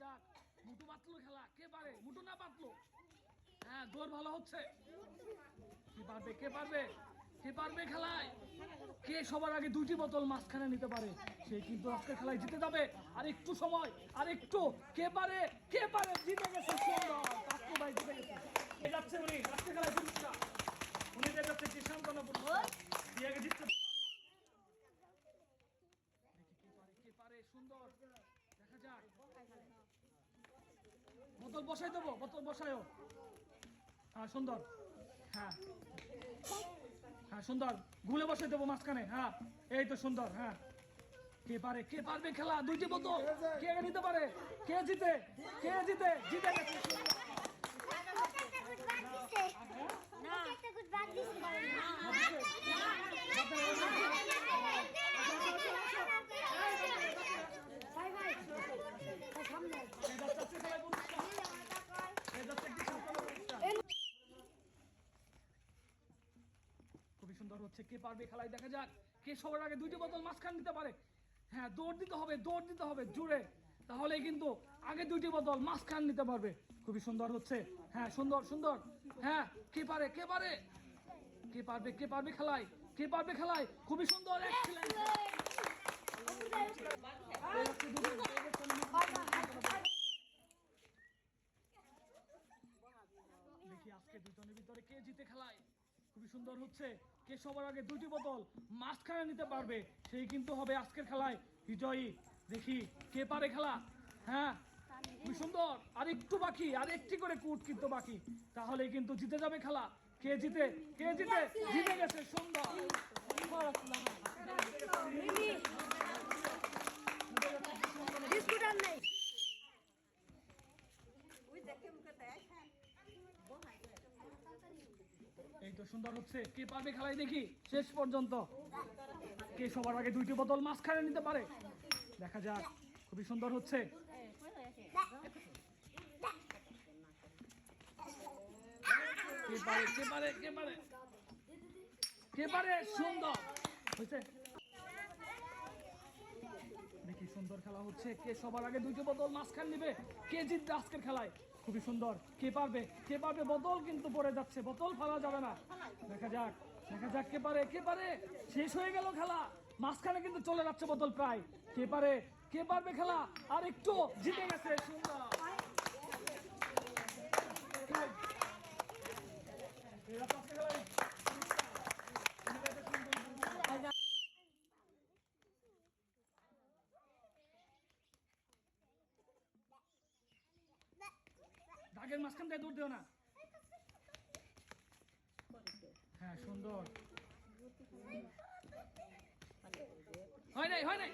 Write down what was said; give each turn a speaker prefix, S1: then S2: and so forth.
S1: যাক মুটু পাতলো খেলা, কে পারে? মুটু না পাতলো? হ্যাঁ, দৌড় ভালো হচ্ছে। কে পারবে, কে পারবে, কে পারবে খেলায়? কে সবার আগে 2টি বোতল মাঝখানে নিতে পারে সে কিন্তু আজকের খেলায় জিতে যাবে। আর একটু সময়, আর একটু। কে পারে, কে পারে? জিতে গেছে সুন্দর, কাকু ভাই জিতে গেছে। যাচ্ছে উনি আজকের খেলায় পুরস্কার, উনি যাচ্ছে কি সান্ত্বনা পুরস্কার দিয়ে আগে জিততে। দেখি কে পারে, কে পারে? সুন্দর, দেখা যাক। বোতল বসাই দেবো, বোতল বসায়ও। হ্যাঁ সুন্দর, হ্যাঁ হ্যাঁ সুন্দর, গুলে বসাই দেবো মাঝখানে। হ্যাঁ এই তো সুন্দর। হ্যাঁ, কে পারে, কে পারবে খেলা? 2টি বোতল কে নিতে পারে? কে জিতে, কে জিতে? জিতে গেছে খুবই সুন্দর হচ্ছে। কে পারবে খেলায়? দেখা যাক কে সবার আগে 2টি বোতল মাঝখান দিতে পারে। হ্যাঁ, দৌড় দিতে হবে, দৌড় দিতে হবে জুড়ে, তাহলে কিন্তু আগে 2টি বোতল মাঝখান নিতে পারবে। খুবই সুন্দর হচ্ছে। হ্যাঁ সুন্দর সুন্দর। হ্যাঁ, কে পারে, কে পারে, কে পারবে, কে পারবে খেলায়, কে পারবে খেলায়? খুবই সুন্দর, এক্সিলেন্ট। দেখি আজকে দুজনের ভিতরে কে জিতে খেলায়। খুবই সুন্দর হচ্ছে। কে সবার আগে 2টি বোতল মাঝখানে নিতে পারবে সেই কিন্তু হবে আজকের খেলায় বিজয়ী। দেখি কে পারে খেলা। হ্যাঁ খুবই সুন্দর, আর একটু বাকি, আর একটি করে কুট কিন্তু বাকি, তাহলে কিন্তু জিতে যাবে খেলা। কে জিতে, কে জিতে? জিতে গেছে সুন্দর। এই তো সুন্দর হচ্ছে। কে পারবে খেলায়? দেখি শেষ পর্যন্ত কে সবার আগে 2টি বোতল মাঝখানে নিতে পারে। দেখা যাক, খুবই সুন্দর হচ্ছে। কে পারে, কে পারে, কে পারে, কে পারে? সুন্দর হয়েছে। দেখি সুন্দর খেলা হচ্ছে। কে সবার আগে 2টি বোতল মাঝখান নিবে, কে জিতবে আজকের খেলায়? খুবই সুন্দর। কে পারবে, কে পারবে? বোতল কিন্তু পড়ে যাচ্ছে, বোতল ফেলা যাবে না। দেখা যাক, দেখা যাক কে পারে, কে পারে? শেষ হয়ে গেল খেলা, মাঝখানে কিন্তু চলে যাচ্ছে বোতল প্রায়। কে পারে, কে পারবে খেলা? আর একটু, জিতে গেছে সুন্দর। দাগের মাঝখান দিয়ে দৌড় দিও না। হ্যাঁ সুন্দর, হয় নাই, হয় নাই।